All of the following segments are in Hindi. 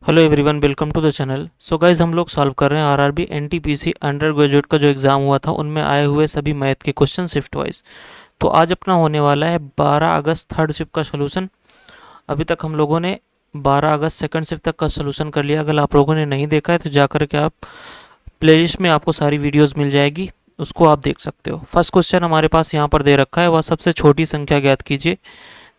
Hello everyone, welcome to the channel. So guys, हम लोग सॉल्व कर रहे हैं आरआरबी एनटीपीसी अंडर ग्रेजुएट का जो एग्ज़ाम हुआ था उनमें आए हुए सभी मैथ के क्वेश्चन शिफ्ट वाइज। तो आज अपना होने वाला है 12 अगस्त थर्ड शिफ्ट का सोल्यूशन। अभी तक हम लोगों ने 12 अगस्त सेकंड शिफ्ट तक का सोल्यूशन कर लिया। अगर आप लोगों ने नहीं देखा है तो जाकर के आप प्लेलिस्ट में आपको सारी वीडियोज़ मिल जाएगी, उसको आप देख सकते हो। फर्स्ट क्वेश्चन हमारे पास यहाँ पर दे रखा है, वह सबसे छोटी संख्या ज्ञात कीजिए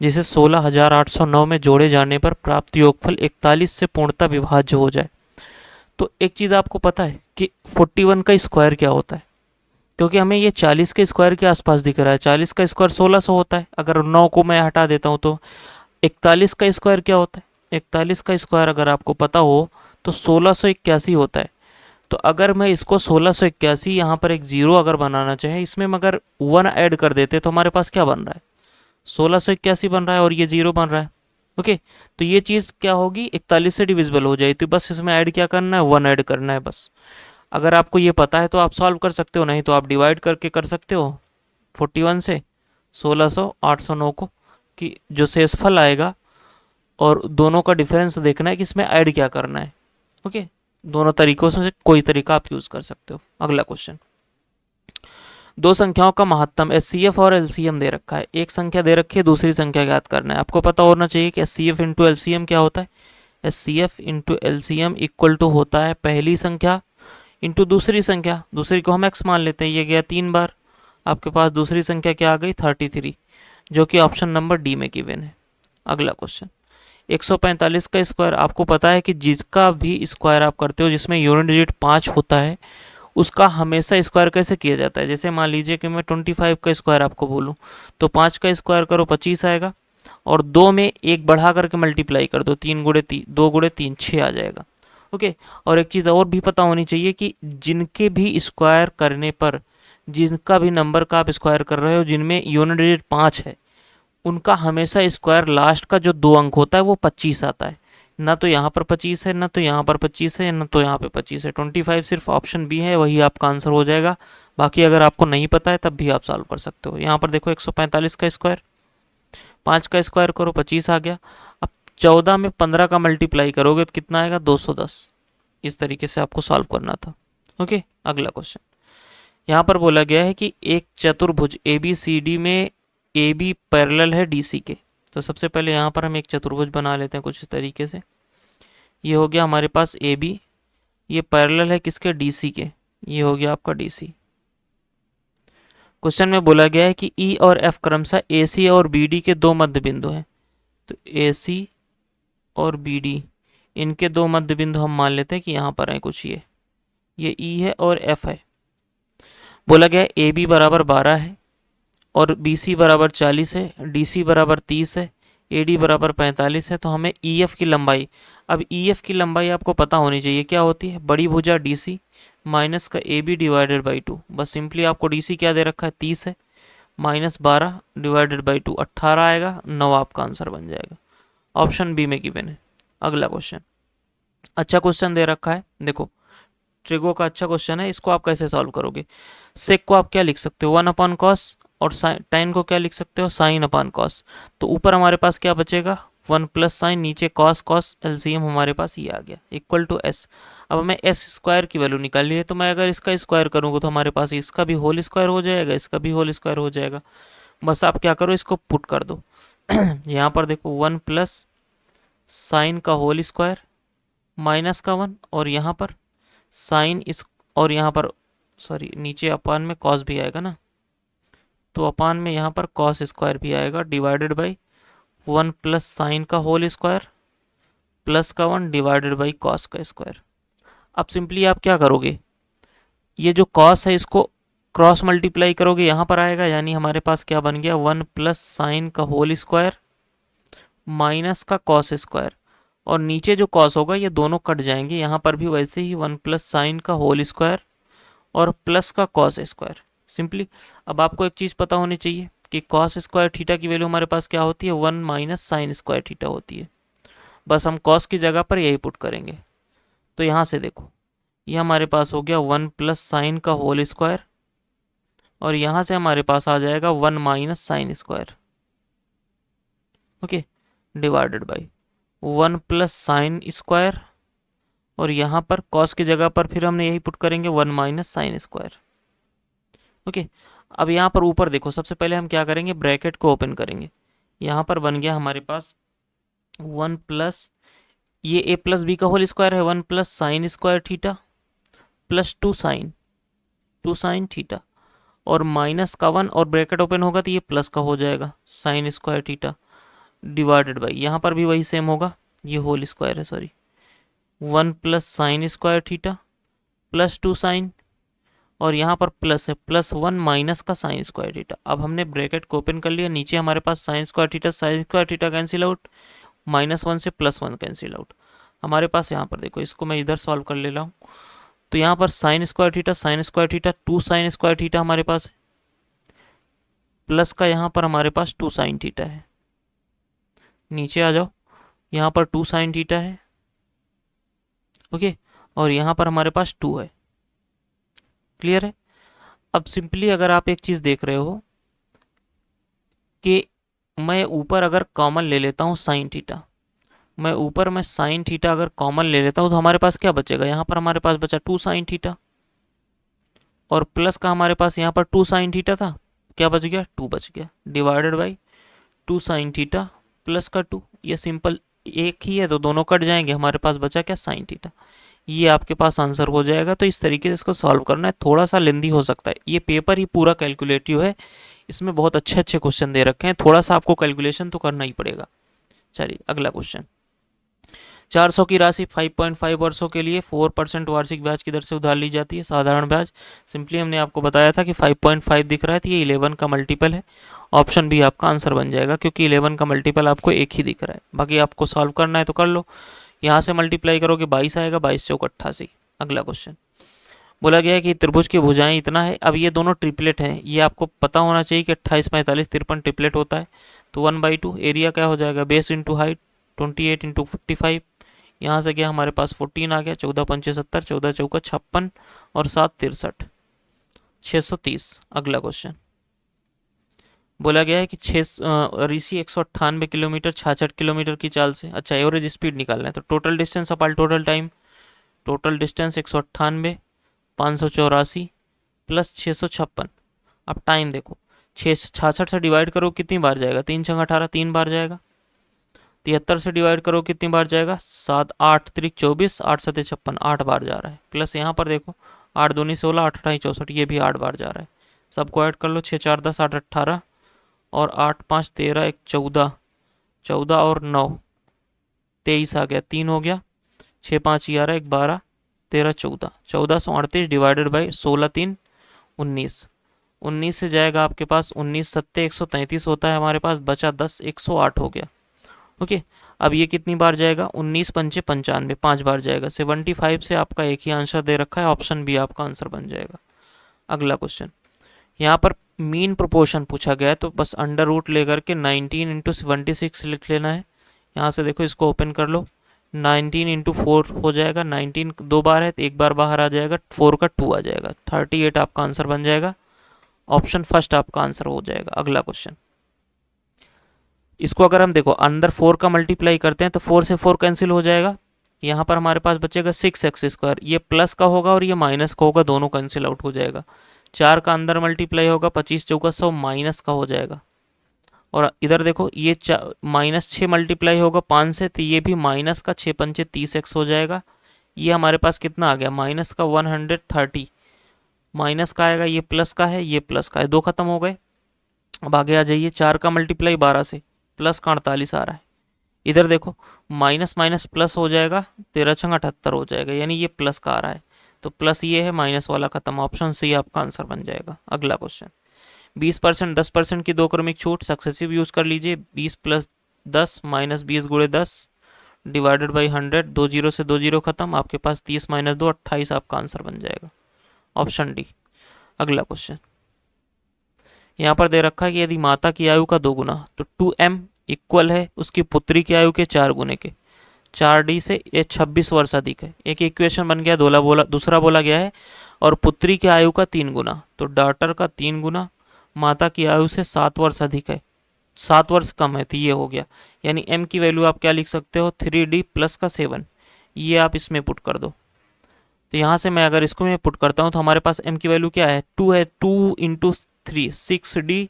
जिसे 16,809 में जोड़े जाने पर प्राप्त योगफल 41 से पूर्णतः विभाज्य हो जाए। तो एक चीज़ आपको पता है कि 41 का स्क्वायर क्या होता है, क्योंकि हमें ये 40 के स्क्वायर के आसपास दिख रहा है। 40 का स्क्वायर 1600 होता है। अगर 9 को मैं हटा देता हूँ तो 41 का स्क्वायर क्या होता है? 41 का स्क्वायर अगर आपको पता हो तो 1681 होता है। तो अगर मैं इसको 1681 यहाँ पर एक जीरो अगर बनाना चाहे, इसमें मगर 1 ऐड कर देते तो हमारे पास क्या बन रहा है? 1681 बन रहा है और ये जीरो बन रहा है। ओके, तो ये चीज़ क्या होगी? 41 से डिविजिबल हो जाएगी। तो बस इसमें ऐड क्या करना है? 1 ऐड करना है बस। अगर आपको ये पता है तो आप सॉल्व कर सकते हो, नहीं तो आप डिवाइड करके कर सकते हो 41 से 1600 809 को, कि जो शेषफल आएगा और दोनों का डिफरेंस देखना है कि इसमें ऐड क्या करना है। ओके, दोनों तरीकों में से कोई तरीका आप यूज़ कर सकते हो। अगला क्वेश्चन, दो संख्याओं का महत्तम एचसीएफ और एलसीएम दे रखा है। एक संख्या दे रखी है, दूसरी संख्या ज्ञात करना है। आपको पता होना चाहिए कि एचसीएफ इंटू एलसीएम क्या होता है। HCF into LCM equal to होता है पहली संख्या इंटू दूसरी संख्या। दूसरी को हम एक्स मान लेते हैं, ये गया 3 बार। आपके पास दूसरी संख्या क्या आ गई? 33, जो कि ऑप्शन नंबर डी में गिवन है। अगला क्वेश्चन, 145 का स्क्वायर। आपको पता है कि जिसका भी स्क्वायर आप करते हो जिसमें यूनिट डिजिट 5 होता है उसका हमेशा स्क्वायर कैसे किया जाता है? जैसे मान लीजिए कि मैं 25 का स्क्वायर आपको बोलूँ तो 5 का स्क्वायर करो 25 आएगा, और 2 में एक बढ़ा करके मल्टीप्लाई कर दो, 3 गुणे 3 2 गुणे 3 6 आ जाएगा। ओके, और एक चीज़ और भी पता होनी चाहिए कि जिनके भी स्क्वायर करने पर, जिनका भी नंबर का आप स्क्वायर कर रहे हो जिनमें यूनिट डिजिट 5 है, उनका हमेशा स्क्वायर लास्ट का जो 2 अंक होता है वो 25 आता है। ना तो यहाँ पर 25 है, ना तो यहाँ पर 25 है, ना तो यहाँ पे 25 है। 25 सिर्फ ऑप्शन बी है, वही आपका आंसर हो जाएगा। बाकी अगर आपको नहीं पता है तब भी आप सॉल्व कर सकते हो। यहाँ पर देखो 145 का स्क्वायर, 5 का स्क्वायर करो 25 आ गया। अब 14 में 15 का मल्टीप्लाई करोगे तो कितना आएगा? 210। इस तरीके से आपको सॉल्व करना था। ओके, अगला क्वेश्चन, यहाँ पर बोला गया है कि एक चतुर्भुज ए बी सी डी में ए बी पैरेलल है डी सी के। तो सबसे पहले यहाँ पर हम एक चतुर्भुज बना लेते हैं कुछ इस तरीके से। ये हो गया हमारे पास ए बी, ये पैरेलल है किसके? डी सी के। ये हो गया आपका डी सी। क्वेश्चन में बोला गया है कि ई और एफ क्रमशः ए सी और बी डी के दो मध्य बिंदु हैं। तो ए सी और बी डी, इनके दो मध्य बिंदु हम मान लेते हैं कि यहाँ पर है कुछ। ये ई है और एफ है। बोला गया है ए बी बराबर 12 है और बी सी बराबर 40 है, डी सी बराबर 30 है, ए डी बराबर 45 है। तो हमें ई एफ की लंबाई, अब ई एफ की लंबाई आपको पता होनी चाहिए क्या होती है? बड़ी भुजा डी सी माइनस का ए बी डिवाइडेड बाई 2। बस सिंपली आपको डी सी क्या दे रखा है? 30 है, माइनस 12 डिवाइडेड बाई 2 18 आएगा, 9 आपका आंसर बन जाएगा। ऑप्शन बी में गिवन है। अगला क्वेश्चन, अच्छा क्वेश्चन दे रखा है, देखो ट्रिगो का अच्छा क्वेश्चन है। इसको आप कैसे सॉल्व करोगे? सेक को आप क्या लिख सकते हो? 1/cos, और टाइन को क्या लिख सकते हो? sin/cos। तो ऊपर हमारे पास क्या बचेगा? 1 प्लस साइन, नीचे cos, cos एलसीएम हमारे पास ये आ गया इक्वल टू एस। अब हमें एस स्क्वायर की वैल्यू निकालनी है, तो मैं अगर इसका स्क्वायर करूँगा तो हमारे पास इसका भी होल स्क्वायर हो जाएगा, इसका भी होल स्क्वायर हो जाएगा। बस आप क्या करो, इसको पुट कर दो। यहाँ पर देखो 1 प्लस साइन का होल स्क्वायर माइनस का 1, और यहाँ पर साइन इस, और यहाँ पर सॉरी नीचे अपान में कॉस भी आएगा ना, तो अपान में यहाँ पर कॉस स्क्वायर भी आएगा डिवाइडेड बाई 1 प्लस साइन का होल स्क्वायर प्लस का 1 डिवाइडेड बाई कॉस का स्क्वायर। अब सिंपली आप क्या करोगे? ये जो कॉस है इसको क्रॉस मल्टीप्लाई करोगे, यहाँ पर आएगा, यानी हमारे पास क्या बन गया? 1 प्लस साइन का होल स्क्वायर माइनस का कॉस स्क्वायर, और नीचे जो कॉस होगा ये दोनों कट जाएंगे। यहाँ पर भी वैसे ही 1 प्लस साइन का होल स्क्वायर और प्लस का कॉस स्क्वायर। सिंपली अब आपको एक चीज़ पता होनी चाहिए कि कॉस स्क्वायर थीटा की वैल्यू हमारे पास क्या होती है? 1 माइनस साइन स्क्वायर थीटा होती है। बस हम कॉस की जगह पर यही पुट करेंगे। तो यहाँ से देखो, ये हमारे पास हो गया 1 प्लस साइन का होल स्क्वायर, और यहाँ से हमारे पास आ जाएगा 1 minus sine square. Okay, divided by 1 plus sine square और यहाँ पर कॉस की जगह पर फिर हमने यही पुट करेंगे 1 माइनस साइन स्क्वायर। ओके, अब यहाँ पर ऊपर देखो, सबसे पहले हम क्या करेंगे, ब्रैकेट को ओपन करेंगे। यहाँ पर बन गया हमारे पास 1 प्लस ये a प्लस बी का होल स्क्वायर है, 1 plus sine square theta plus 2 sine theta, और माइनस का 1 और ब्रैकेट ओपन होगा तो ये प्लस का हो जाएगा sine square theta divided by, यहाँ पर भी वही सेम होगा, ये होल स्क्वायर है sorry, 1 plus sine square theta plus 2 sine, और यहाँ पर प्लस है प्लस 1 माइनस का साइन स्क्वायर थीटा। अब हमने ब्रैकेट को ओपन कर लिया, नीचे हमारे पास sine square theta cancel out, -1 से +1 कैंसिल आउट। हमारे पास यहाँ पर देखो, इसको मैं इधर सॉल्व कर ले रहा हूँ, तो यहाँ पर sign square theta 2 sign square theta हमारे पास है, प्लस का यहाँ पर हमारे पास 2 साइन थीटा है। नीचे आ जाओ, यहाँ पर 2 साइन थीटा है, ओके, और यहाँ पर हमारे पास 2 है। क्लियर है। अब सिंपली अगर आप एक चीज़ देख रहे हो कि मैं ऊपर अगर कॉमन ले लेता हूँ साइन थीटा, मैं साइन थीटा अगर कॉमन ले लेता हूँ तो हमारे पास क्या बचेगा, यहाँ पर हमारे पास बचा 2 साइन थीटा, और प्लस का हमारे पास यहाँ पर 2 साइन थीटा था, क्या बच गया, 2 बच गया, divided by 2 sine theta plus का 2। ये सिंपल एक ही है तो दोनों कट जाएंगे, हमारे पास बचा क्या, साइन थीटा। ये आपके पास आंसर हो जाएगा। तो इस तरीके से इसको सॉल्व करना है, थोड़ा सा लेंदी हो सकता है, ये पेपर ही पूरा कैलकुलेटिव है, इसमें बहुत अच्छे अच्छे क्वेश्चन दे रखे हैं, थोड़ा सा आपको कैलकुलेशन तो करना ही पड़ेगा। चलिए अगला क्वेश्चन, 400 की राशि 5.5 वर्षों के लिए 4% वार्षिक ब्याज की दर से उधार ली जाती है, साधारण ब्याज। सिंपली हमने आपको बताया था कि 5.5 दिख रहा है तो ये 11 का मल्टीपल है, ऑप्शन भी आपका आंसर बन जाएगा क्योंकि 11 का मल्टीपल आपको एक ही दिख रहा है। बाकी आपको सॉल्व करना है तो कर लो, यहाँ से मल्टीप्लाई करोगे 22 आएगा, 22 चौक 88। अगला क्वेश्चन बोला गया है कि त्रिभुज की भुजाएं इतना है। अब ये दोनों ट्रिपलेट हैं, ये आपको पता होना चाहिए कि 28, 45, 53 ट्रिपलेट होता है। तो 1/2 एरिया क्या हो जाएगा, बेस इंटू हाइट 28 इंटू 55, यहाँ से गया हमारे पास 14 आ गया, 14 पंचे 70, 14 चौका 56 और 7 63, 630। अगला क्वेश्चन बोला गया है कि ऋषि 198 किलोमीटर 66 किलोमीटर की चाल से, अच्छा एवरेज स्पीड निकालना है, तो total distance upon total time, total distance 198 584 plus 656। अब टाइम देखो, 66 से डिवाइड करो कितनी बार जाएगा, 3 छंग 18 3 बार जाएगा। 73 से डिवाइड करो कितनी बार जाएगा, 7 8 3 24 8 7 56 8 बार जा रहा है। प्लस यहाँ पर देखो 8 दूनी 16 8 8 64, ये भी 8 बार जा रहा है। सबको ऐड कर लो, 6 4 10 8 18 और 8 5 13 1 14, 14 और 9 23 आ गया, 3 हो गया, 6 5 11 1 12 13 14, 1438 डिवाइडेड बाई 16 3 19, 19 से जाएगा आपके पास 19 7 133 होता है हमारे पास, बचा 10 108 हो गया। ओके, अब ये कितनी बार जाएगा, 19 पंचे 95 5 बार जाएगा। 75 से आपका एक ही आंसर दे रखा है, ऑप्शन बी आपका आंसर बन जाएगा। अगला क्वेश्चन, यहाँ पर मीन प्रोपोर्शन पूछा गया है तो बस अंडर रूट लेकर के 19 इंटू 76 लिख लेना है। यहाँ से देखो इसको ओपन कर लो, 19 इंटू 4 हो जाएगा, 19 2 बार है तो एक बार बाहर आ जाएगा, 4 का 2 आ जाएगा, 38 आपका आंसर बन जाएगा, ऑप्शन फर्स्ट आपका आंसर हो जाएगा। अगला क्वेश्चन, इसको अगर हम देखो अंदर 4 का मल्टीप्लाई करते हैं तो 4 से 4 कैंसिल हो जाएगा, यहाँ पर हमारे पास बचेगा 6x², ये प्लस का होगा और ये माइनस का होगा, दोनों कैंसिल आउट हो जाएगा। 4 का अंदर मल्टीप्लाई होगा 25 चौका 100 माइनस का हो जाएगा, और इधर देखो ये -6 मल्टीप्लाई होगा 5 से तो ये भी माइनस का 6 पंचे 30x हो जाएगा। ये हमारे पास कितना आ गया, माइनस का 130, माइनस का आएगा, ये प्लस का है, ये प्लस का है, दो खत्म हो गए। अब आगे आ जाइए, 4 का मल्टीप्लाई 12 से, प्लस का 48 आ रहा है। इधर देखो माइनस माइनस प्लस हो जाएगा, 13 छंग 78 हो जाएगा, यानी ये प्लस का आ रहा है, तो प्लस ये है, माइनस वाला खत्म, ऑप्शन सी आपका आंसर बन जाएगा। अगला क्वेश्चन, 20% 10% की दो क्रमिक छूट सक्सेसिव यूज कर लीजिए, 20 प्लस 10 माइनस 20 गुणे 10 डिवाइडेड बाई 100, 2 जीरो से 2 जीरो खत्म, आपके पास 30 माइनस 2 28 आपका आंसर बन जाएगा, ऑप्शन डी। अगला क्वेश्चन, यहाँ पर दे रखा है कि यदि माता की आयु का 2 गुना तो 2m इक्वल है उसकी पुत्री की आयु के 4 गुने के, 4d से ये 26 वर्ष अधिक है। एक इक्वेशन बन गया, दूसरा बोला गया है और पुत्री की आयु का 3 गुना, तो डॉटर का 3 गुना माता की आयु से 7 वर्ष अधिक है, 7 वर्ष कम है, तो ये हो गया, यानी m की वैल्यू आप क्या लिख सकते हो, 3d प्लस का 7, ये आप इसमें पुट कर दो। तो यहाँ से मैं अगर इसको मैं पुट करता हूँ तो हमारे पास m की वैल्यू क्या है, 2 है। 2 इंटू 3 6d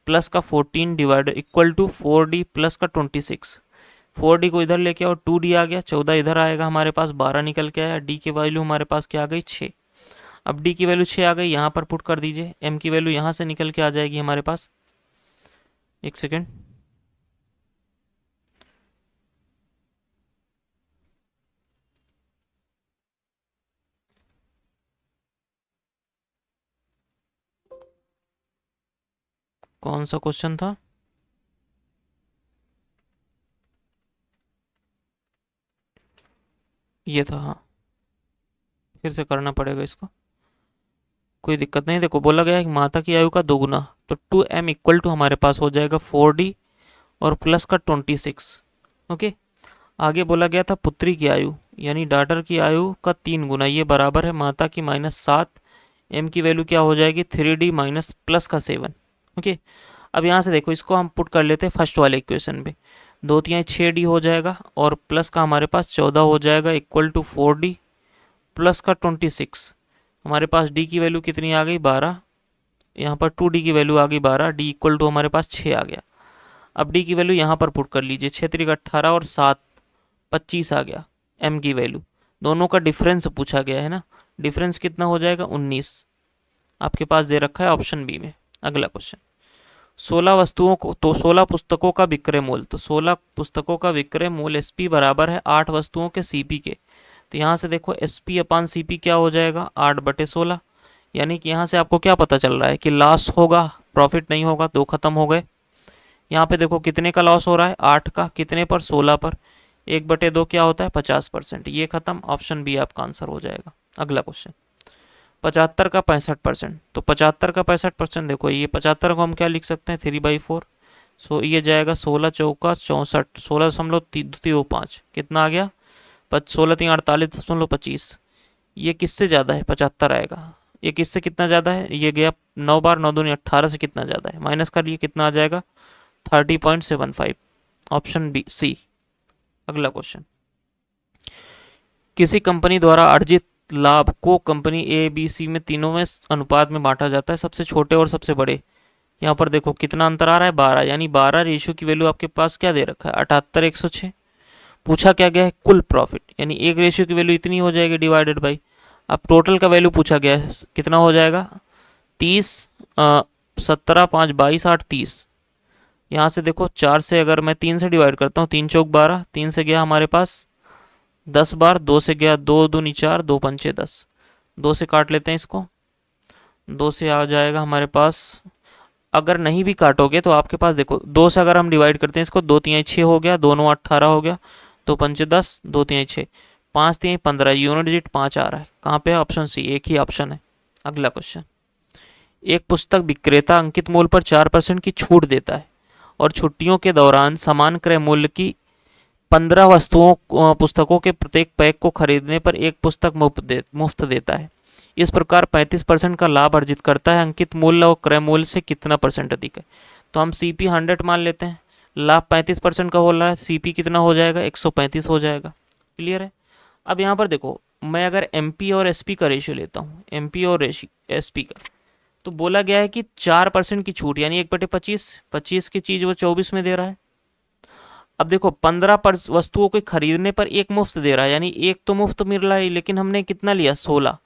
प्लस का 14 divide equal to 4d plus का 26। 4d को इधर लेके आओ, 2d आ गया, 14 इधर आएगा, हमारे पास 12 निकल के आया। d की वैल्यू हमारे पास क्या आ गई, 6। अब d की वैल्यू 6 आ गई, यहाँ पर पुट कर दीजिए। m की वैल्यू यहाँ से निकल के आ जाएगी हमारे पास, एक सेकेंड, कौन सा क्वेश्चन था, ये था, हाँ, फिर से करना पड़ेगा इसको, कोई दिक्कत नहीं। देखो बोला गया है कि माता की आयु का दोगुना, तो 2m इक्वल टू हमारे पास हो जाएगा 4d और प्लस का 26। ओके, आगे बोला गया था पुत्री की आयु यानी डॉटर की आयु का 3 गुना, ये बराबर है माता की -7। m की वैल्यू क्या हो जाएगी, 3d माइनस प्लस का 7। ओके, अब यहाँ से देखो इसको हम पुट कर लेते हैं फर्स्ट वाले इक्वेशन पे। 2 तिहाई 6d हो जाएगा और प्लस का हमारे पास 14 हो जाएगा इक्वल टू 4d प्लस का 26। हमारे पास d की वैल्यू कितनी आ गई, 12। यहाँ पर 2d की वैल्यू आ गई 12, d इक्वल टू हमारे पास 6 आ गया। अब d की वैल्यू यहाँ पर पुट कर लीजिए, 6 3 18 और 7 25 आ गया। m की वैल्यू, दोनों का डिफरेंस पूछा गया है ना, डिफरेंस कितना हो जाएगा, 19 आपके पास दे रखा है ऑप्शन बी में। अगला क्वेश्चन, 16 वस्तुओं को, तो 16 पुस्तकों का विक्रय मूल्य, तो 16 पुस्तकों का विक्रय मूल्य एसपी बराबर है 8 वस्तुओं के सीपी के। तो यहाँ से देखो एसपी अपान सीपी क्या हो जाएगा, 8/16। यानी कि यहाँ से आपको क्या पता चल रहा है कि लॉस होगा, प्रॉफिट नहीं होगा, दो खत्म हो गए। यहाँ पे देखो कितने का लॉस हो रहा है, 8 का, कितने पर, 16 पर, 1/2 क्या होता है, 50%, ये खत्म, ऑप्शन बी आपका आंसर हो जाएगा। अगला क्वेश्चन, 75 का 65%, तो 75 का 65% देखो, ये 75 को हम क्या लिख सकते हैं, 3/4। सो ये जाएगा 16 चौका 64, 16.25, कितना आ गया, 16 3 48.25। ये किससे ज़्यादा है, 75 आएगा। ये किससे कितना ज़्यादा है, ये गया 9 बार, 9 दूनी 18 से कितना ज़्यादा है, माइनस कर, ये कितना आ जाएगा, 30.75, ऑप्शन बी सी। अगला क्वेश्चन, किसी कंपनी द्वारा अर्जित लाभ को कंपनी ए बी सी में तीनों में अनुपात में बांटा जाता है, सबसे छोटे और सबसे बड़े। यहाँ पर देखो कितना अंतर आ रहा है, 12, यानी 12 रेशियो की वैल्यू आपके पास क्या दे रखा है, 78/106। पूछा क्या गया है, कुल प्रॉफिट, यानी एक रेशियो की वैल्यू इतनी हो जाएगी डिवाइडेड बाई, अब टोटल का वैल्यू पूछा गया है कितना हो जाएगा, 30, 17 5 22 8 30। यहाँ से देखो 4 से अगर मैं 3 से डिवाइड करता हूँ, 3 चौक 12, 3 से गया हमारे पास 10 बार, 2 से गया 2 दूनी 4, 2 पंचे 10, 2 से काट लेते हैं इसको, 2 से आ जाएगा हमारे पास, अगर नहीं भी काटोगे तो आपके पास देखो 2 से अगर हम डिवाइड करते हैं इसको, 2 तिहाई 6 हो गया, 2 9 18 हो गया, 2 पंचे 10, 2 तिहाई 6, 5 तिहाई 15, यूनिट डिजिट 5 आ रहा है, कहाँ पे है, ऑप्शन सी, एक ही ऑप्शन है। अगला क्वेश्चन, एक पुस्तक विक्रेता अंकित मूल्य पर 4% की छूट देता है और छुट्टियों के दौरान समान क्रय मूल्य की 15 वस्तुओं पुस्तकों के प्रत्येक पैक को खरीदने पर एक पुस्तक मुफ्त देता है। इस प्रकार 35% का लाभ अर्जित करता है, अंकित मूल्य और क्रय मूल्य से कितना परसेंट अधिक है। तो हम सीपी 100 मान लेते हैं, लाभ 35% का हो रहा है, सीपी कितना हो जाएगा, 135 हो जाएगा। क्लियर है। अब यहाँ पर देखो, मैं अगर एमपी और एसपी का रेशियो लेता हूँ, एमपी और एसपी का, तो बोला गया है कि 4% की छूट, यानी 1/25, 25 की चीज़ वो 24 में दे रहा है। अब देखो 15 पर वस्तुओं को खरीदने पर एक मुफ्त दे रहा है, यानी एक तो मुफ्त मिल रहा है, लेकिन हमने कितना लिया, 16,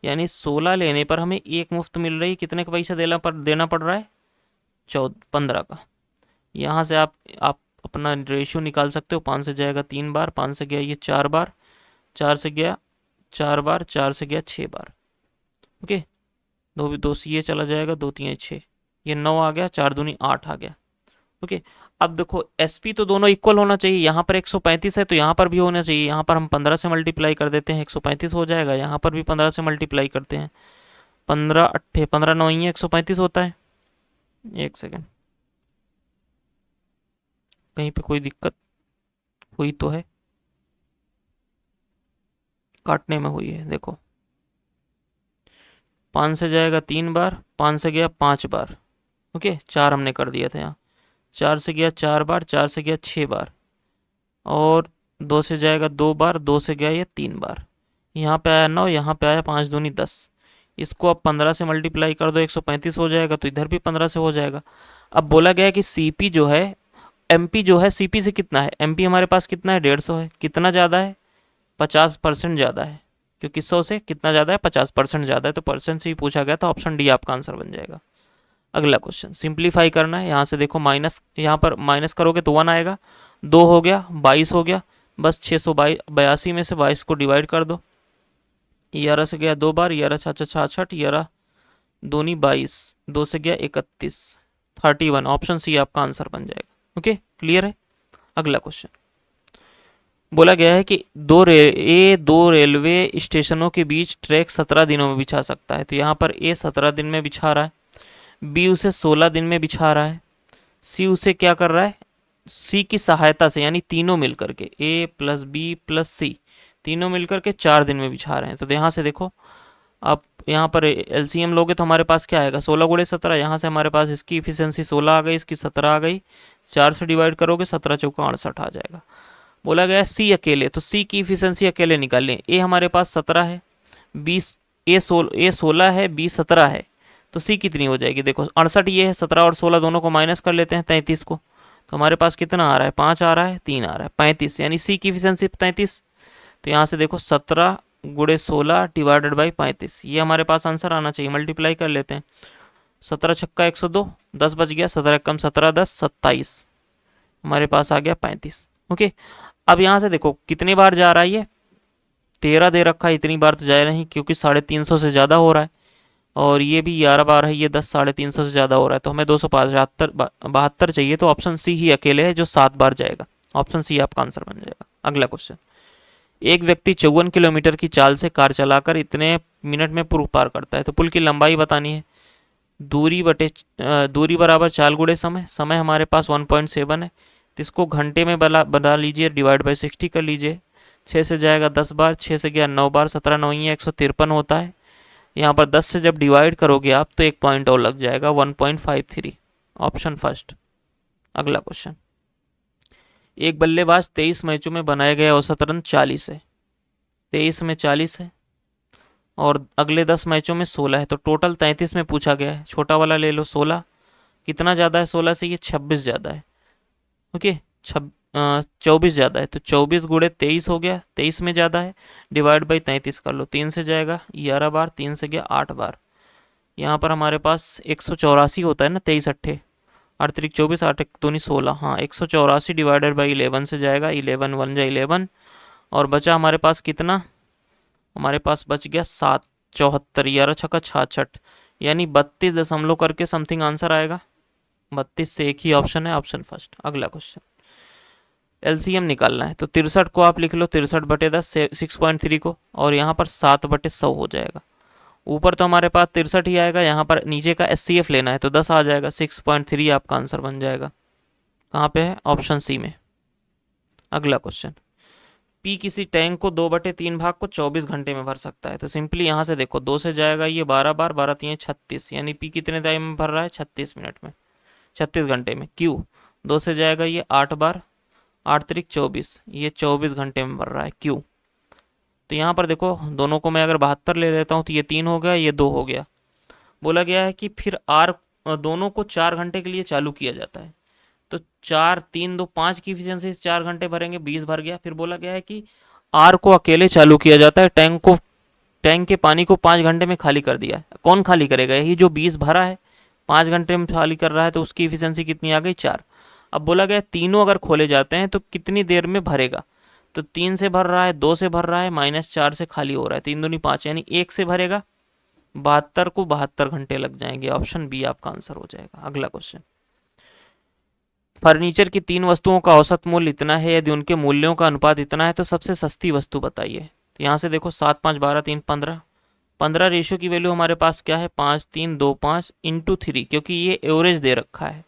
यानी 16 लेने पर हमें एक मुफ्त मिल रही है, कितने का पैसा देना पड़ रहा है, 15 का। यहाँ से आप अपना रेशियो निकाल सकते हो, 5 से जाएगा 3 बार, 5 से गया ये 4 बार, 4 से गया 4 बार, 4 से गया 6 बार। ओके, 2 से ये चला जाएगा, 2 3 6, ये 9 आ गया, 4 दूनी 8 आ गया। ओके, अब देखो एसपी तो दोनों इक्वल होना चाहिए, यहाँ पर 135 है तो यहाँ पर भी होना चाहिए, यहाँ पर हम 15 से मल्टीप्लाई कर देते हैं, 135 हो जाएगा, यहाँ पर भी 15 से मल्टीप्लाई करते हैं, 15 8 15 9 ही 135 होता है। एक सेकेंड, कहीं पे कोई दिक्कत हुई तो है, काटने में हुई है, देखो 5 से जाएगा 3 बार, 5 से गया 5 बार, ओके 4 हमने कर दिया था यहाँ, 4 से गया 4 बार, 4 से गया 6 बार, और 2 से जाएगा 2 बार, 2 से गया ये 3 बार, यहाँ पे आया 9, यहाँ पे आया 5 दूनी 10। इसको अब 15 से मल्टीप्लाई कर दो, 135 हो जाएगा, तो इधर भी 15 से हो जाएगा। अब बोला गया है कि सीपी जो है, एमपी जो है सीपी से कितना है, एमपी हमारे पास कितना है 150 है, कितना ज़्यादा है 50% ज़्यादा है, क्योंकि 100 से कितना ज़्यादा है 50% ज़्यादा है, तो परसेंट से ही पूछा गया था, ऑप्शन डी आपका आंसर बन जाएगा। अगला क्वेश्चन सिंप्लीफाई करना है, यहाँ से देखो माइनस, यहाँ पर माइनस करोगे तो 1 आएगा, 2 हो गया, 22 हो गया, बस 682 में से 22 को डिवाइड कर दो, 11 से गया 2 बार, 11 छाछा 66, 11 दूनी 22, 2 से गया 31, 31, ऑप्शन सी आपका आंसर बन जाएगा। ओके, क्लियर है। अगला क्वेश्चन बोला गया है कि दो रेलवे स्टेशनों के बीच ट्रैक 17 दिनों में बिछा सकता है, तो यहाँ पर ए 17 दिन में बिछा रहा है, बी उसे 16 दिन में बिछा रहा है, सी उसे क्या कर रहा है, सी की सहायता से, यानी तीनों मिलकर के ए प्लस बी प्लस सी, तीनों मिलकर के 4 दिन में बिछा रहे हैं। तो यहाँ से देखो, आप यहाँ पर एलसीएम लोगे तो हमारे पास क्या आएगा, 16 × 17, यहाँ से हमारे पास इसकी इफिशियंसी 16 आ गई, इसकी 17 आ गई, 4 से डिवाइड करोगे 17 चौका 68 आ जाएगा। बोला गया सी अकेले, तो सी की इफिशियंसी अकेले निकाल लें। ए हमारे पास 17 है, बी ए 16 है, बी 17 है, तो सी कितनी हो जाएगी, देखो 68 ये है, 17 और 16 दोनों को माइनस कर लेते हैं 33 को, तो हमारे पास कितना आ रहा है 5 आ रहा है, 3 आ रहा है, 35, यानी सी की इफिशियंसी 33। तो यहाँ से देखो 17 × 16 डिवाइडेड बाई 35, ये हमारे पास आंसर आना चाहिए, मल्टीप्लाई कर लेते हैं, 17 छक्का 102, 10 बच गया, 17 कम 17 10 27, हमारे पास आ गया 35। ओके, अब यहाँ से देखो कितनी बार जा रहा है, ये 13 दे रखा है, इतनी बार तो जाए नहीं क्योंकि 350 से ज़्यादा हो रहा है, और ये भी 11 बार है, ये 10 350 से ज़्यादा हो रहा है, तो हमें 272 चाहिए, तो ऑप्शन सी ही अकेले है जो 7 बार जाएगा, ऑप्शन सी आपका आंसर बन जाएगा। अगला क्वेश्चन, एक व्यक्ति 54 किलोमीटर की चाल से कार चलाकर इतने मिनट में पुल पार करता है, तो पुल की लंबाई बतानी है, दूरी बराबर चाल गुणे समय, समय हमारे पास 1.7 है, तो इसको घंटे में बना लीजिए, डिवाइड बाई 60 कर लीजिए, 6 से जाएगा 10 बार, 6 से गया 9 बार, 17 9 ही 153 होता है, यहाँ पर 10 से जब डिवाइड करोगे आप तो 1 पॉइंट और लग जाएगा, 1.53, ऑप्शन फर्स्ट। अगला क्वेश्चन, एक बल्लेबाज 23 मैचों में बनाए गए औसत रन 40 है, 23 में 40 है और अगले 10 मैचों में 16 है, तो टोटल 33 में पूछा गया है, छोटा वाला ले लो 16, कितना ज़्यादा है 16 से, ये 26 ज़्यादा है। ओके, 24 ज़्यादा है, तो 24 × 23 हो गया, 23 में ज़्यादा है, डिवाइड बाई 33 कर लो, 3 से जाएगा 11 बार, 3 से गया 8 बार, यहाँ पर हमारे पास 184 होता है ना, 23 अट्ठे 8 24, 8 दूनी 16, हाँ 184 डिवाइडेड बाई 11 से जाएगा, 11 1 जा 11, और बचा हमारे पास कितना, हमारे पास बच गया 7, 74, 11 छक्का 66, यानी 32 दशमलव करके समथिंग आंसर आएगा, 32 से एक ही ऑप्शन है, ऑप्शन फर्स्ट। अगला क्वेश्चन, एलसीएम निकालना है, तो 63 को आप लिख लो 63/10 6.3 को, और यहाँ पर 7/100 हो जाएगा, ऊपर तो हमारे पास 63 ही आएगा, यहाँ पर नीचे का एचसीएफ लेना है तो 10 आ जाएगा, 6.3 आपका आंसर बन जाएगा, कहाँ पे है, ऑप्शन सी में। अगला क्वेश्चन, पी किसी टैंक को 2/3 भाग को 24 घंटे में भर सकता है, तो सिंपली यहाँ से देखो 2 से जाएगा ये 12 बार, 12 3 36, यानी पी कितने टाइम में भर रहा है 36 मिनट में, 36 घंटे में। क्यू 2 से जाएगा ये 8 बार, 8 3 24, ये 24 घंटे में भर रहा है क्यू। तो यहाँ पर देखो दोनों को मैं अगर 72 ले लेता हूँ तो ये 3 हो गया, ये 2 हो गया। बोला गया है कि फिर आर दोनों को 4 घंटे के लिए चालू किया जाता है, तो 4 3 2 5 की इफिशियंसी 4 घंटे भरेंगे, 20 भर गया। फिर बोला गया है कि आर को अकेले चालू किया जाता है, टैंक के पानी को 5 घंटे में खाली कर दिया है, कौन खाली करेगा, यही जो 20 भरा है 5 घंटे में खाली कर रहा है, तो उसकी इफिशियंसी कितनी आ गई 4। अब बोला गया तीनों अगर खोले जाते हैं तो कितनी देर में भरेगा, तो 3 से भर रहा है, 2 से भर रहा है, -4 से खाली हो रहा है, 3 दूनी 5, यानी 1 से भरेगा, 72 को 72 घंटे लग जाएंगे, ऑप्शन बी आपका आंसर हो जाएगा। अगला क्वेश्चन, फर्नीचर की 3 वस्तुओं का औसत मूल्य इतना है, यदि उनके मूल्यों का अनुपात इतना है तो सबसे सस्ती वस्तु बताइए। तो यहाँ से देखो 7 5 12 3 15, 15 रेशियो की वैल्यू हमारे पास क्या है 5 3 2 5 × 3, क्योंकि ये एवरेज दे रखा है।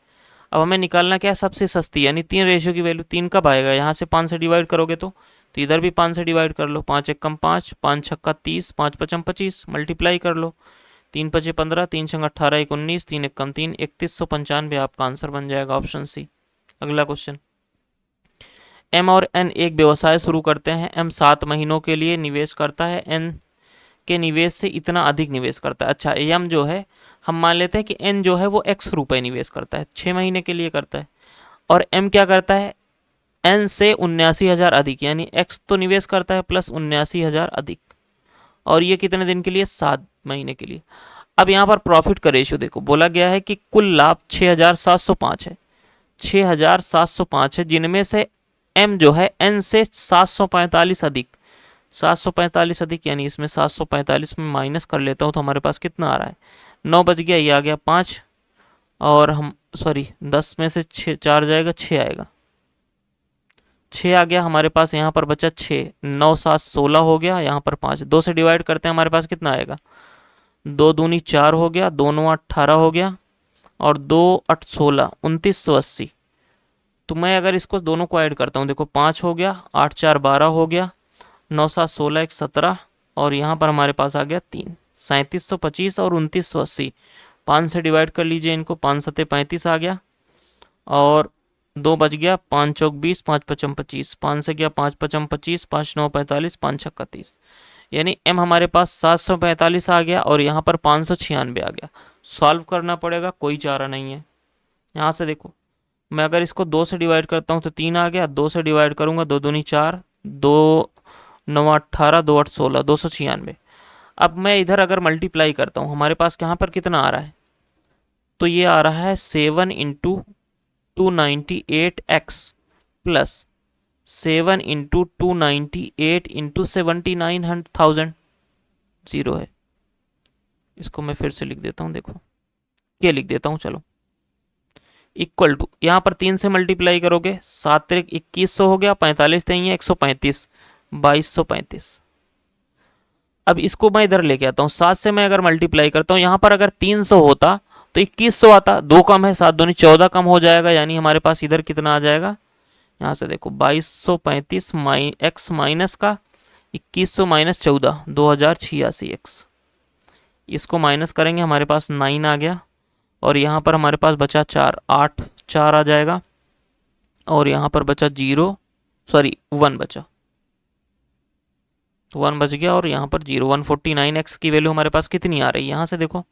अब हमें निकालना क्या है सबसे सस्ती, यानी 3 रेशियो की वैल्यू, 3 कब आएगा, यहाँ से 5 से डिवाइड करोगे तो इधर भी 5 से डिवाइड कर लो, 5 1 5, 5 छक्का 30, 5 5 25, मल्टीप्लाई कर लो, 3 5 15, 3 6 18 1 19, 3 1 3 3195 आपका आंसर बन जाएगा, ऑप्शन सी। अगला क्वेश्चन, एम और एन एक व्यवसाय शुरू करते हैं। एम 7 महीनों के लिए निवेश करता है, एन के निवेश से इतना अधिक निवेश करता है। अच्छा, एम जो है हम मान लेते हैं कि एन जो है वो एक्स रुपए निवेश करता है, 6 महीने के लिए करता है, और एम क्या करता है, एन से 79,000 अधिक, यानी एक्स तो निवेश करता है प्लस 79,000 अधिक, और ये कितने दिन के लिए, 7 महीने के लिए। अब यहाँ पर प्रॉफिट का रेशियो देखो, बोला गया है कि कुल लाभ 6,705 है, 6,705 है, जिनमें से एम जो है एन से 745 अधिक, 745 अधिक, यानी इसमें 745 में माइनस कर लेता हूँ तो हमारे पास कितना आ रहा है, 9 बच गया, ये आ गया 5, और हम सॉरी 10 में से 6 4 जाएगा, 6 आएगा, 6 आ गया हमारे पास, यहाँ पर बचा 6, 9 7 16 हो गया, यहाँ पर 5, 2 से डिवाइड करते हैं, हमारे पास कितना आएगा, 2 दूनी 4 हो गया, 2 9 18 हो गया, और 2 8 16, 2980। तो मैं अगर इसको दोनों को ऐड करता हूँ, देखो 5 हो गया, 8 4 12 हो गया, 9 7 16 1 17, और यहाँ पर हमारे पास आ गया 3, 3725 और 2980। 5 से डिवाइड कर लीजिए इनको, 5 सत्ते 35 आ गया, और 2 बच गया, 5 चौक 20, 5 पचम 25, 5 से गया 5 पचम 25, 5 9 45, 5 छक्का 30, यानी एम हमारे पास 745 आ गया, और यहाँ पर 596 आ गया। सॉल्व करना पड़ेगा, कोई चारा नहीं है। यहाँ से देखो, मैं अगर इसको 2 से डिवाइड करता हूँ तो 3 आ गया, 2 से डिवाइड करूँगा, 2 दूनी 4, 2 9 18, 2 8 16, 296। अब मैं इधर अगर मल्टीप्लाई करता हूँ, हमारे पास यहाँ पर कितना आ रहा है, तो ये आ रहा है 7 into 298x plus 7 into 298 into 79,000, zero है। इसको मैं फिर से लिख देता हूँ, देखो ये लिख देता हूँ, चलो, इक्वल टू, यहाँ पर 3 से मल्टीप्लाई करोगे, 7 तिरिक 2100 हो गया, 45 नहीं है, 135, 2235। अब इसको मैं इधर लेके आता हूँ, 7 से मैं अगर मल्टीप्लाई करता हूँ, यहाँ पर अगर 300 होता तो 2100 आता, 2 कम है, 7 दूनी 14 कम हो जाएगा, यानी हमारे पास इधर कितना आ जाएगा, यहाँ से देखो 2235 एक्स माइनस का 2100 माइनस 14, 2086 एक्स, इसको माइनस करेंगे, हमारे पास 9 आ गया, और यहाँ पर हमारे पास बचा 4, 8 4 आ जाएगा, और यहाँ पर बचा 0 सॉरी 1 बचा, 1 बच गया, और यहाँ पर 0, 149x की वैल्यू हमारे पास कितनी आ रही है, यहाँ से देखो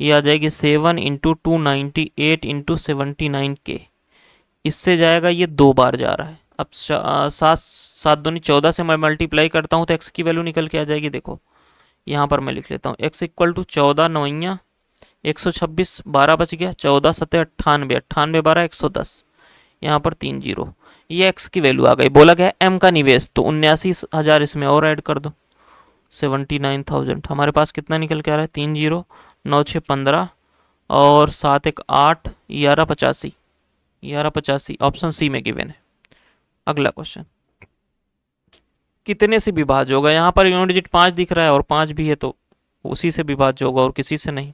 ये आ जाएगी 7 इंटू 298 इंटू 79k, इससे जाएगा, ये 2 बार जा रहा है। अब 7 दूनी 14 से मैं मल्टीप्लाई करता हूँ तो x की वैल्यू निकल के आ जाएगी, देखो यहाँ पर मैं लिख लेता हूँ, x इक्वल टू 14 9 126, 12 बच गया, 14 सत्ते 98, 98 12 110, यहाँ पर 3 जीरो, ये x की वैल्यू आ गई। बोला गया m का निवेश, तो 79,000 इसमें और ऐड कर दो, 79,000, हमारे पास कितना निकल के आ रहा है, 3 जीरो, 9 6 15, और 7 1 8, 1185, 1185 ऑप्शन सी में गिवन है। अगला क्वेश्चन, कितने से विभाज्य होगा, यहाँ पर यूनिट डिजिट 5 दिख रहा है, और 5 भी है, तो उसी से विभाज्य होगा और किसी से नहीं।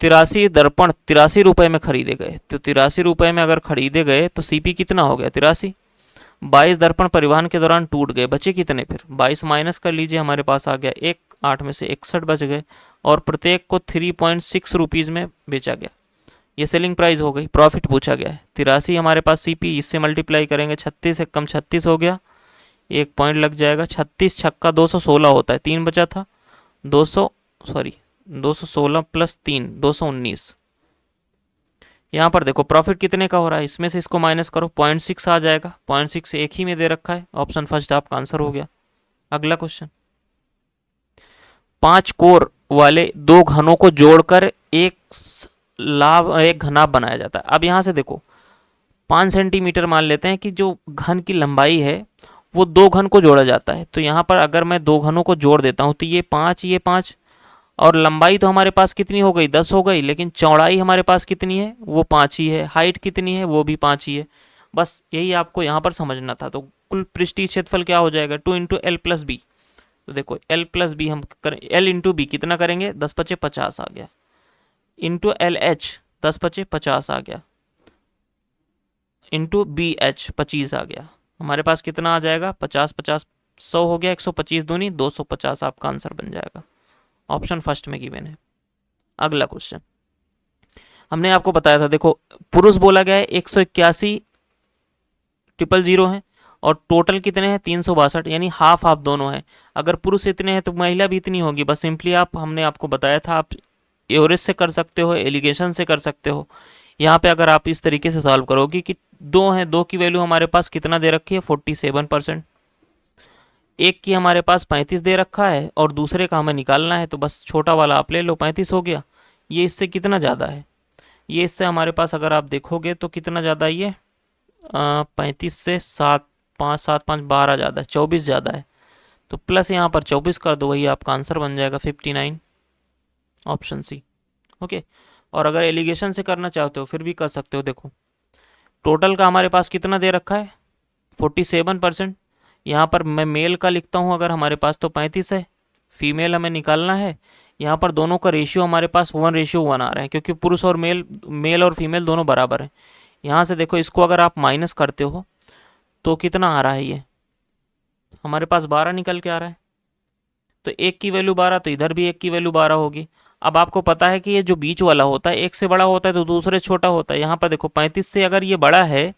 83 दर्पण 83 रुपए में खरीदे गए, तो 83 रुपए में अगर खरीदे गए तो सीपी कितना हो गया, 83। 22 दर्पण परिवहन के दौरान टूट गए, बचे कितने, फिर 22 माइनस कर लीजिए, हमारे पास आ गया 1, 8 में से 61 बच गए, और प्रत्येक को 3.6 रुपीज़ में बेचा गया, ये सेलिंग प्राइस हो गई। प्रॉफिट पूछा गया है, 83 हमारे पास सीपी, इससे मल्टीप्लाई करेंगे, 36 एक कम 36 हो गया, 1 पॉइंट लग जाएगा, 36 छक्का 216 होता है, 3 बचा था, 216 प्लस 3 219। यहाँ पर देखो प्रॉफिट कितने का हो रहा है, इसमें से इसको माइनस करो, 0.6 आ जाएगा, 0.6 एक ही में दे रखा है, ऑप्शन फर्स्ट आपका आंसर हो गया। अगला क्वेश्चन, 5 कोर वाले 2 घनों को जोड़कर एक घनाभ बनाया जाता है। अब यहाँ से देखो 5 सेंटीमीटर मान लेते हैं कि जो घन की लंबाई है वो 2 घन को जोड़ा जाता है, तो यहाँ पर अगर मैं 2 घनों को जोड़ देता हूँ तो ये 5, और लंबाई तो हमारे पास कितनी हो गई, 10 हो गई, लेकिन चौड़ाई हमारे पास कितनी है, वो 5 ही है, हाइट कितनी है, वो भी 5 ही है। बस यही आपको यहाँ पर समझना था। तो कुल पृष्ठीय क्षेत्रफल क्या हो जाएगा, 2 इंटू एल प्लस बी, तो देखो एल प्लस बी हम करें, एल इंटू बी कितना करेंगे, 10 पचे 50 आ गया, इंटू एल एच 10 पचे 50 आ गया, इंटू बी एच 25 आ गया, हमारे पास कितना आ जाएगा, 50 50 100 हो गया, 125 दूनी 250 आपका आंसर बन जाएगा, ऑप्शन फर्स्ट में गिवन है। अगला क्वेश्चन, हमने आपको बताया था, देखो पुरुष बोला गया है 181 000 हैं, और टोटल कितने हैं 362, यानी हाफ हाफ दोनों हैं। अगर पुरुष इतने हैं तो महिला भी इतनी होगी। बस सिंपली हमने आपको बताया था, आप एवरेज से कर सकते हो, एलिगेशन से कर सकते हो। यहाँ पे अगर आप इस तरीके से सॉल्व करोगे कि दो हैं, दो की वैल्यू हमारे पास कितना दे रखी है 47%, एक की हमारे पास 35 दे रखा है और दूसरे का हमें निकालना है, तो बस छोटा वाला आप ले लो, 35 हो गया। ये इससे कितना ज़्यादा है, ये इससे हमारे पास अगर आप देखोगे तो कितना ज़्यादा है ये, 35 से 7 5 12 ज़्यादा है, 24 ज़्यादा है। तो प्लस यहाँ पर 24 कर दो, वही आपका आंसर बन जाएगा 59, ऑप्शन सी। ओके, और अगर एलिगेशन से करना चाहते हो फिर भी कर सकते हो। देखो टोटल का हमारे पास कितना दे रखा है 47%, यहाँ पर मैं मेल का लिखता हूँ, अगर हमारे पास तो 35 है, फीमेल हमें निकालना है। यहाँ पर दोनों का रेशियो हमारे पास 1:1 आ रहा है, क्योंकि पुरुष और मेल और फीमेल दोनों बराबर हैं। यहाँ से देखो इसको अगर आप माइनस करते हो तो कितना आ रहा है, ये हमारे पास 12 निकल के आ रहा है। तो एक की वैल्यू 12, तो इधर भी एक की वैल्यू 12 होगी। अब आपको पता है कि ये जो बीच वाला होता है एक से बड़ा होता है तो दूसरे छोटा होता है। यहाँ पर देखो 35 से अगर ये बड़ा है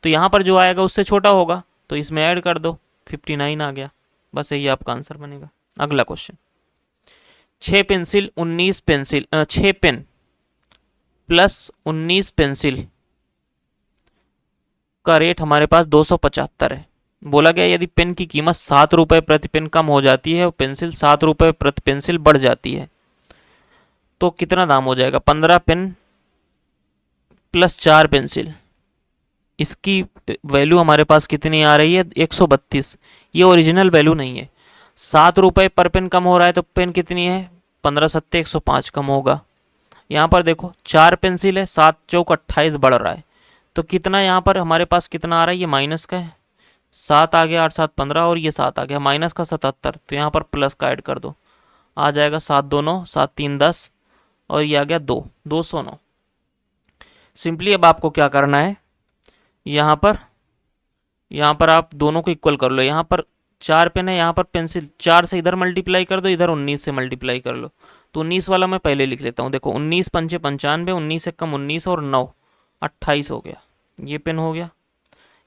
तो यहाँ पर जो आएगा उससे छोटा होगा, तो इसमें ऐड कर दो, 59 आ गया। बस यही आपका आंसर बनेगा। अगला question, 6 pencil 19 pencil 6 pen plus 19 pencil का रेट हमारे पास 275 है। बोला गया यदि पेन की कीमत 7 रुपये प्रति पेन कम हो जाती है और पेंसिल 7 रुपये प्रति पेंसिल बढ़ जाती है तो कितना दाम हो जाएगा। 15 पेन प्लस 4 पेंसिल, इसकी वैल्यू हमारे पास कितनी आ रही है 132। ये ओरिजिनल वैल्यू नहीं है। 7 रुपये पर पेन कम हो रहा है तो पेन कितनी है 15 सत्ते 105 कम होगा। यहाँ पर देखो 4 पेंसिल है, 7 चौक 28 बढ़ रहा है, तो कितना यहाँ पर हमारे पास कितना आ रहा है, ये माइनस का है, 7 आ गया 8 7 15 और ये 7 आ गया माइनस का 77, तो यहाँ पर प्लस का ऐड कर दो, आ जाएगा 7 2 9 7 3 10 और ये आ गया 209। सिंपली अब आपको क्या करना है, यहाँ पर आप दोनों को इक्वल कर लो। यहाँ पर 4 पेन है, यहाँ पर पेंसिल 4 से इधर मल्टीप्लाई कर दो, इधर 19 से मल्टीप्लाई कर लो। तो 19 वाला मैं पहले लिख लेता हूँ। देखो 19 पंचे 95, 19 से कम 19 और 9 28 हो गया। ये पेन हो गया,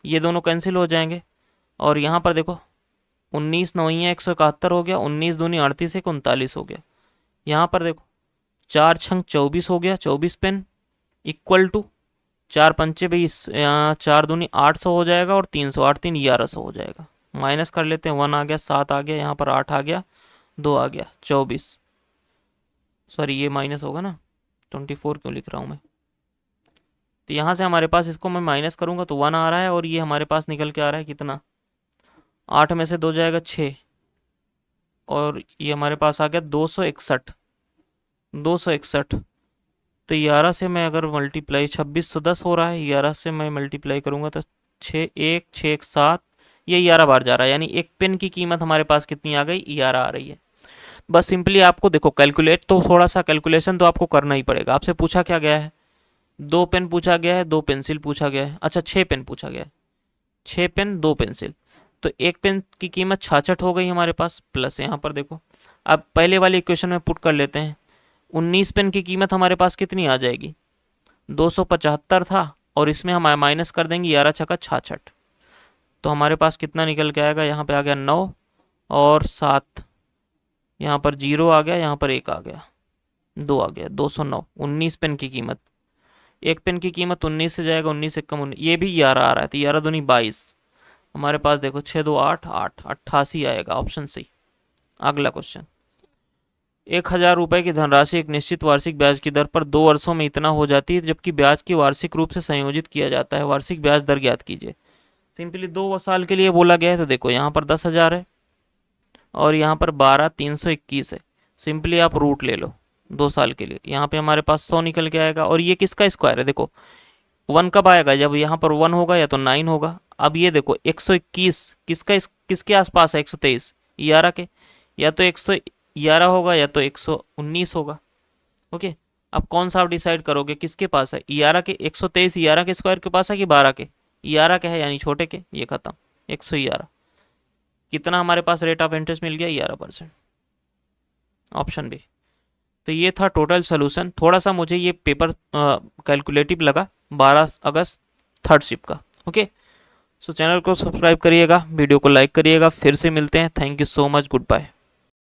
ये दोनों कैंसिल हो जाएंगे। और यहाँ पर देखो 19 9 171 हो गया, 19 दूनी 38 एक 39 हो गया। यहाँ पर देखो 4 छंग 24 हो गया, 24 पेन इक्वल टू 4 पंचे 20, 4 दूनी 800 हो जाएगा और 300 8 3 1100 हो जाएगा। माइनस कर लेते हैं, 1 आ गया 7 आ गया, यहाँ पर 8 आ गया 2 आ गया 24, सॉरी ये माइनस होगा ना, 24 क्यों लिख रहा हूँ मैं। तो यहाँ से हमारे पास इसको मैं माइनस करूँगा तो 1 आ रहा है और ये हमारे पास निकल के आ रहा है कितना, 8 में से 2 जाएगा 6 और ये हमारे पास आ गया 261। 261 तो 11 से मैं अगर मल्टीप्लाई 2610 हो रहा है, 11 से मैं मल्टीप्लाई करूँगा तो 6 1 6 1 7, ये 11 बार जा रहा है, यानी एक पेन की कीमत हमारे पास कितनी आ गई 11 आ रही है। बस सिंपली आपको देखो कैलकुलेट, तो थोड़ा सा कैलकुलेशन तो आपको करना ही पड़ेगा। आपसे पूछा क्या गया है, 2 पेन पूछा गया है, 2 पेंसिल पूछा गया है, अच्छा 6 पेन पूछा गया है, 6 पेन 2 पेंसिल, तो एक पेन की कीमत 66 हो गई हमारे पास। प्लस यहाँ पर देखो अब पहले वाली इक्वेशन में पुट कर लेते हैं, 19 पेन की कीमत हमारे पास कितनी आ जाएगी 275 था और इसमें हम माइनस कर देंगे 11 छक्का 66, तो हमारे पास कितना निकल के आएगा, यहाँ पे आ गया 9 और 7, यहाँ पर 0 आ गया, यहाँ पर 1 आ गया, 2 आ गया 209। 19 पेन की कीमत, एक पेन की कीमत 19 से जाएगा, 19 से कम 19, ये भी 11 आ रहा है, तो 11 दूनी 22 हमारे पास देखो 6 2 8 8 88 आएगा, ऑप्शन सी। अगला क्वेश्चन, 1000 रुपये की धनराशि एक निश्चित वार्षिक ब्याज की दर पर 2 वर्षों में इतना हो जाती है जबकि ब्याज की वार्षिक रूप से संयोजित किया जाता है। वार्षिक ब्याज दर ज्ञात कीजिए। सिंपली 2 साल के लिए बोला गया है, तो देखो यहाँ पर 10,000 है और यहाँ पर 12,321 है। सिंपली आप रूट ले लो 2 साल के लिए, यहाँ पे हमारे पास 100 निकल के आएगा। और ये किसका स्क्वायर है, देखो 1 कब आएगा, जब यहाँ पर 1 होगा या तो 9 होगा। अब ये देखो 121 किसके आसपास है, 123 11 के, या तो 111 होगा या तो 119 होगा। ओके, अब कौन सा आप डिसाइड करोगे किसके पास है, 11 के, 123 11 के स्क्वायर के पास है कि 12 के, 11 के है यानी छोटे के, ये खत्म 111। कितना हमारे पास रेट ऑफ इंटरेस्ट मिल गया 11%, ऑप्शन बी। तो ये था टोटल सोल्यूशन। थोड़ा सा मुझे ये पेपर कैलकुलेटिव लगा 12 अगस्त थर्ड शिफ्ट का। ओके, सो चैनल को सब्सक्राइब करिएगा, वीडियो को लाइक करिएगा। फिर से मिलते हैं। Thank you so much, good bye.